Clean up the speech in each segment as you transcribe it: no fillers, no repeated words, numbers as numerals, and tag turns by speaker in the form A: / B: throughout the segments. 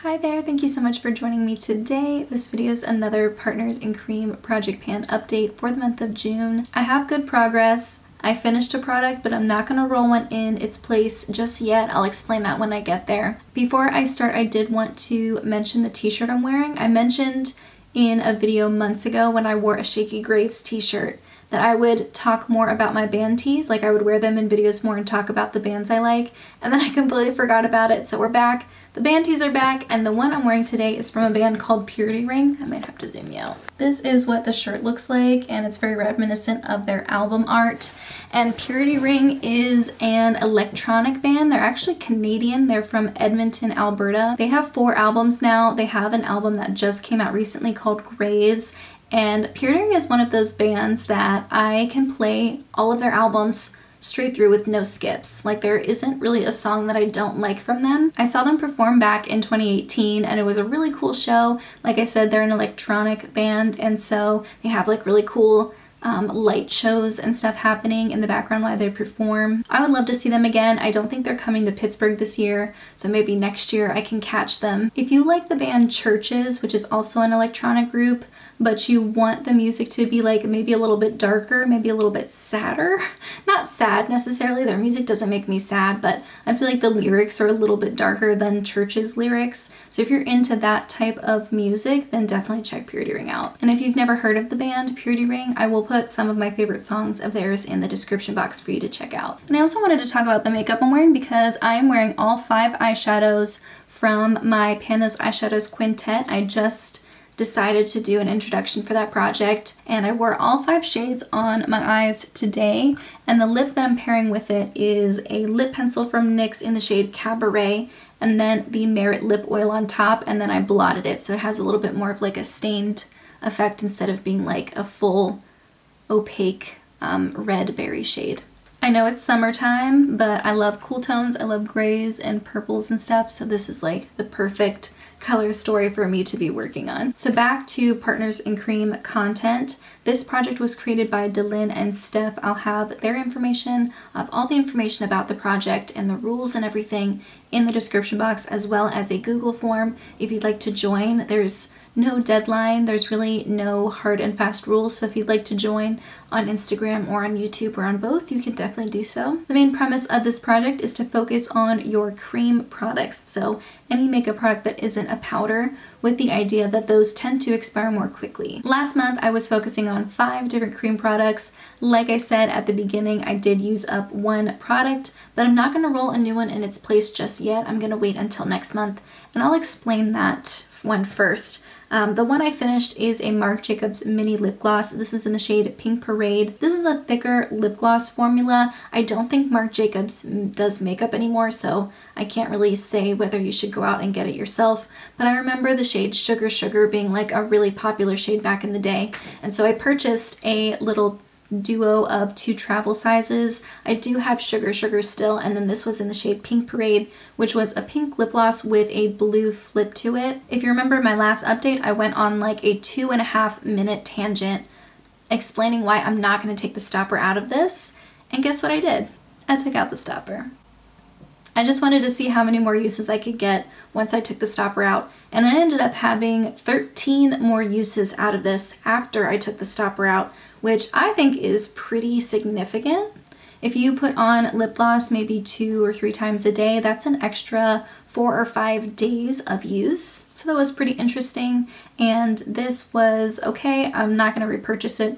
A: Hi there, thank you so much for joining me today. This video is another Partners in Cream Project Pan update for the month of June. I have good progress. I finished a product, but I'm not going to roll one in its place just yet. I'll explain that when I get there. Before I start, I did want to mention the t-shirt I'm wearing. I mentioned in a video months ago when I wore a Shaky Graves t-shirt that I would talk more about my band tees, like I would wear them in videos more and talk about the bands I like, and then I completely forgot about it, so we're back. The band tees are back, and the one I'm wearing today is from a band called Purity Ring. I might have to zoom you out. This is what the shirt looks like, and it's very reminiscent of their album art. And Purity Ring is an electronic band. They're actually Canadian. They're from Edmonton, Alberta. They have 4 albums now. They have an album that just came out recently called Graves. And Purity Ring is one of those bands that I can play all of their albums straight through with no skips. Like, there isn't really a song that I don't like from them. I saw them perform back in 2018 and it was a really cool show. Like I said, they're an electronic band, and so they have like really cool light shows and stuff happening in the background while they perform. I would love to see them again. I don't think they're coming to Pittsburgh this year, so maybe next year I can catch them. If you like the band Churches, which is also an electronic group, but you want the music to be like maybe a little bit darker, maybe a little bit sadder. Not sad necessarily, their music doesn't make me sad, but I feel like the lyrics are a little bit darker than Church's lyrics. So if you're into that type of music, then definitely check Purity Ring out. And if you've never heard of the band Purity Ring, I will put some of my favorite songs of theirs in the description box for you to check out. And I also wanted to talk about the makeup I'm wearing because I'm wearing all 5 eyeshadows from my Pan Those Eyeshadows quintet. I just decided to do an introduction for that project, and I wore all 5 shades on my eyes today, and the lip that I'm pairing with it is a lip pencil from NYX in the shade Cabaret, and then the Merit lip oil on top, and then I blotted it so it has a little bit more of like a stained effect instead of being like a full opaque red berry shade. I know it's summertime, but I love cool tones. I love grays and purples and stuff, so this is like the perfect color story for me to be working on. So back to Partners in Cream content. This project was created by Delyn and Steph. I'll have their information, all the information about the project and the rules and everything in the description box, as well as a Google form if you'd like to join. There's no deadline. There's really no hard and fast rules. So if you'd like to join on Instagram or on YouTube or on both, you can definitely do so. The main premise of this project is to focus on your cream products. So any makeup product that isn't a powder, with the idea that those tend to expire more quickly. Last month, I was focusing on 5 different cream products. Like I said at the beginning, I did use up 1 product, but I'm not gonna roll a new one in its place just yet. I'm gonna wait until next month, and I'll explain that one first. The one I finished is a Marc Jacobs mini lip gloss. This is in the shade Pink Parade. This is a thicker lip gloss formula. I don't think Marc Jacobs does makeup anymore, so I can't really say whether you should go out and get it yourself, but I remember the shade Sugar Sugar being like a really popular shade back in the day, and so I purchased a little duo of 2 travel sizes. I do have Sugar Sugar still, and then this was in the shade Pink Parade, which was a pink lip gloss with a blue flip to it. If you remember my last update, I went on like a 2.5 minute tangent explaining why I'm not going to take the stopper out of this, and guess what I did? I took out the stopper. I just wanted to see how many more uses I could get once I took the stopper out, and I ended up having 13 more uses out of this after I took the stopper out, which I think is pretty significant. If you put on lip gloss maybe 2 or 3 times a day, that's an extra 4 or 5 days of use. So that was pretty interesting, and this was okay. I'm not going to repurchase it.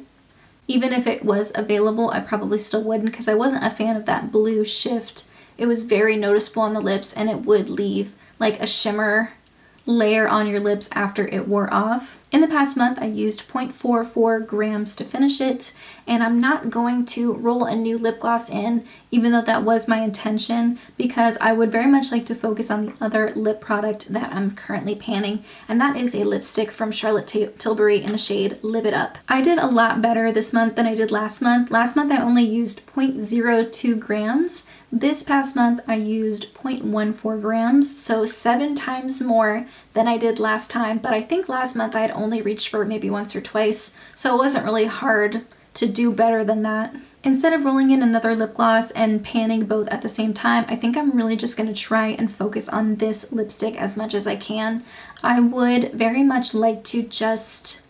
A: Even if it was available, I probably still wouldn't, because I wasn't a fan of that blue shift. It was very noticeable on the lips, and it would leave like a shimmer layer on your lips after it wore off. In the past month, I used 0.44 grams to finish it, and I'm not going to roll a new lip gloss in, even though that was my intention, because I would very much like to focus on the other lip product that I'm currently panning, and that is a lipstick from Charlotte Tilbury in the shade Live It Up. I did a lot better this month than I did last month. Last month, I only used 0.02 grams. This past month, I used 0.14 grams, so 7 times more than I did last time, but I think last month I had only reached for maybe once or twice, so it wasn't really hard to do better than that. Instead of rolling in another lip gloss and panning both at the same time, I think I'm really just going to try and focus on this lipstick as much as I can. I would very much like to just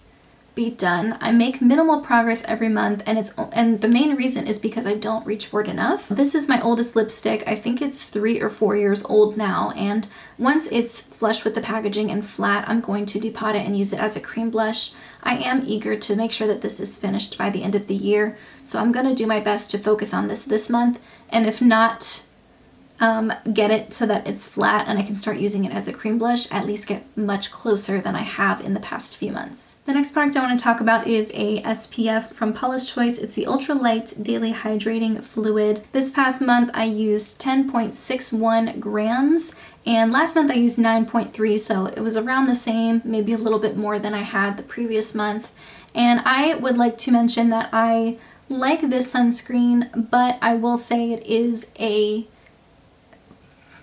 A: be done. I make minimal progress every month, and the main reason is because I don't reach for it enough. This is my oldest lipstick. I think it's 3 or 4 years old now, and once it's flush with the packaging and flat, I'm going to depot it and use it as a cream blush. I am eager to make sure that this is finished by the end of the year, so I'm going to do my best to focus on this month, and if not, get it so that it's flat and I can start using it as a cream blush, at least get much closer than I have in the past few months. The next product I want to talk about is a SPF from Paula's Choice. It's the Ultra Light Daily Hydrating Fluid. This past month I used 10.61 grams, and last month I used 9.3, so it was around the same, maybe a little bit more than I had the previous month. And I would like to mention that I like this sunscreen, but I will say it is a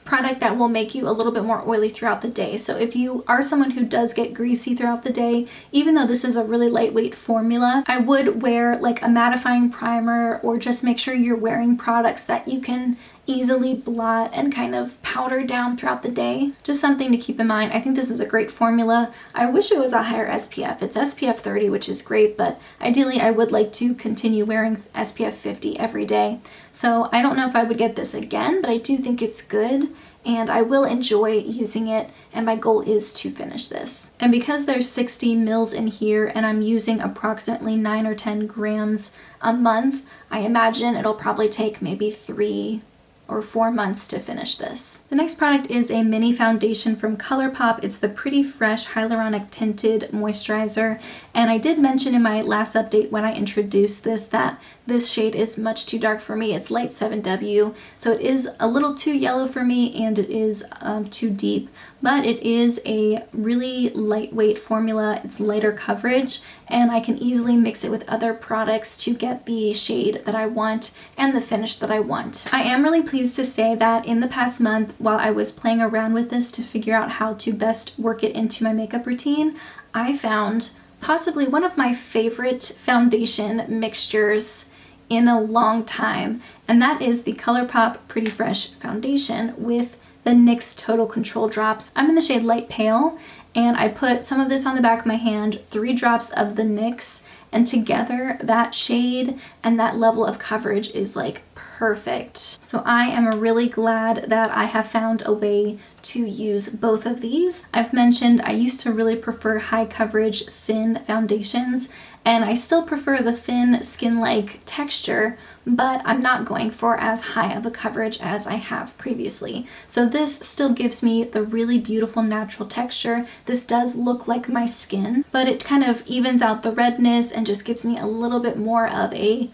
A: product that will make you a little bit more oily throughout the day. So if you are someone who does get greasy throughout the day, even though this is a really lightweight formula, I would wear like a mattifying primer, or just make sure you're wearing products that you can easily blot and kind of powder down throughout the day. Just something to keep in mind. I think this is a great formula. I wish it was a higher SPF. It's SPF 30, which is great, but ideally I would like to continue wearing SPF 50 every day. So I don't know if I would get this again, but I do think it's good and I will enjoy using it, and my goal is to finish this. And because there's 60 mils in here and I'm using approximately 9 or 10 grams a month, I imagine it'll probably take maybe 3 or 4 months to finish this. The next product is a mini foundation from ColourPop. It's the Pretty Fresh Hyaluronic Tinted Moisturizer, and I did mention in my last update when I introduced this that this shade is much too dark for me. It's light 7W, so it is a little too yellow for me, and it is too deep, but it is a really lightweight formula. It's lighter coverage, and I can easily mix it with other products to get the shade that I want and the finish that I want. I am really pleased to say that in the past month, while I was playing around with this to figure out how to best work it into my makeup routine, I found possibly one of my favorite foundation mixtures in a long time, and that is the ColourPop Pretty Fresh Foundation with the NYX Total Control drops. I'm in the shade Light Pale, and I put some of this on the back of my hand, 3 drops of the NYX, and together that shade and that level of coverage is like perfect. So I am really glad that I have found a way to use both of these. I've mentioned I used to really prefer high coverage thin foundations, and I still prefer the thin skin-like texture, but I'm not going for as high of a coverage as I have previously. So this still gives me the really beautiful natural texture. This does look like my skin, but it kind of evens out the redness and just gives me a little bit more of a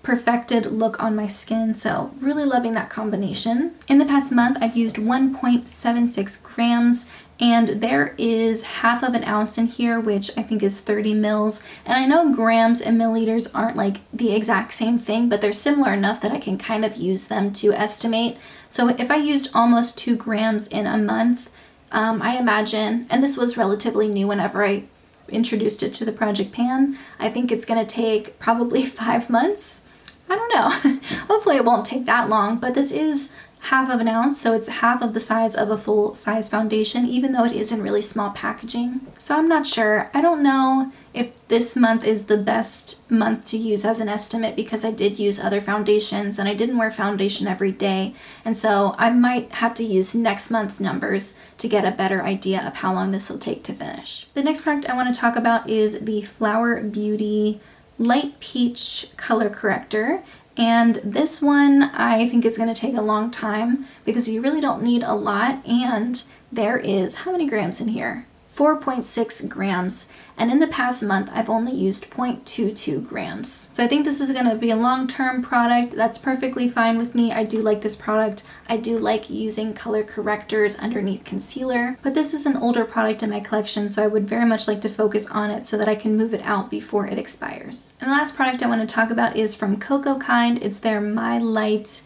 A: perfected look on my skin. So really loving that combination. In the past month, I've used 1.76 grams, and there is half of an ounce in here, which I think is 30 mils. And I know grams and milliliters aren't like the exact same thing, but they're similar enough that I can kind of use them to estimate. So if I used almost 2 grams in a month, I imagine, and this was relatively new whenever I introduced it to the project pan, I think it's gonna take probably 5 months. I don't know. Hopefully it won't take that long, but this is half of an ounce, so it's half of the size of a full size foundation, even though it is in really small packaging. So I'm not sure. I don't know if this month is the best month to use as an estimate, because I did use other foundations and I didn't wear foundation every day. And so I might have to use next month's numbers to get a better idea of how long this will take to finish. The next product I want to talk about is the Flower Beauty Light Peach Color Corrector. And this one I think is going to take a long time because you really don't need a lot, and there is, how many grams in here? 4.6 grams, and in the past month I've only used 0.22 grams. So I think this is going to be a long-term product. That's perfectly fine with me. I do like this product. I do like using color correctors underneath concealer, but this is an older product in my collection, so I would very much like to focus on it so that I can move it out before it expires. And the last product I want to talk about is from Cocoa Kind. It's their My Light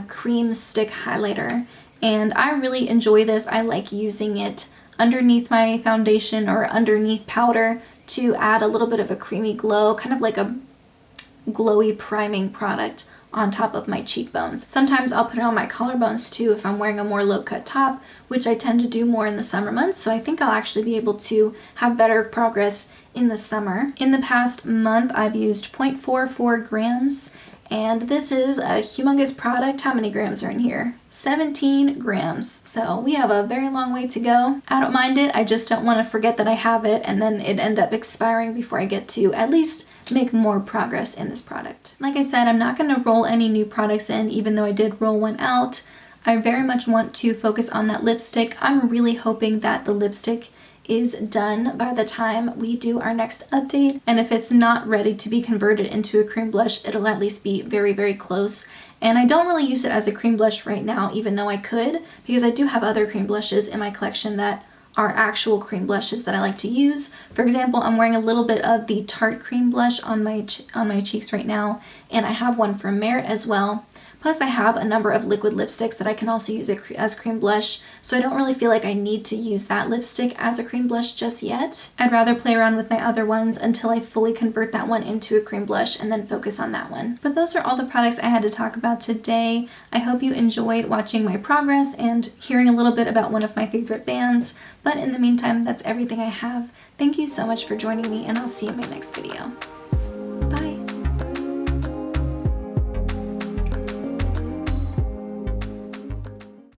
A: Cream Stick Highlighter, and I really enjoy this. I like using it underneath my foundation or underneath powder to add a little bit of a creamy glow, kind of like a glowy priming product on top of my cheekbones. Sometimes I'll put it on my collarbones too if I'm wearing a more low-cut top, which I tend to do more in the summer months, so I think I'll actually be able to have better progress in the summer. In the past month, I've used 0.44 grams, and this is a humongous product. How many grams are in here? 17 grams. So we have a very long way to go. I don't mind it, I just don't want to forget that I have it and then it end up expiring before I get to at least make more progress in this product. Like I said, I'm not going to roll any new products in, even though I did roll one out. I very much want to focus on that lipstick. I'm really hoping that the lipstick is done by the time we do our next update, and if it's not ready to be converted into a cream blush, it'll at least be very, very close. And I don't really use it as a cream blush right now, even though I could, because I do have other cream blushes in my collection that are actual cream blushes that I like to use. For example, I'm wearing a little bit of the Tarte cream blush on my cheeks right now, and I have one from Merit as well. Plus I have a number of liquid lipsticks that I can also use as cream blush, so I don't really feel like I need to use that lipstick as a cream blush just yet. I'd rather play around with my other ones until I fully convert that one into a cream blush and then focus on that one. But those are all the products I had to talk about today. I hope you enjoyed watching my progress and hearing a little bit about one of my favorite bands, but in the meantime, that's everything I have. Thank you so much for joining me, and I'll see you in my next video.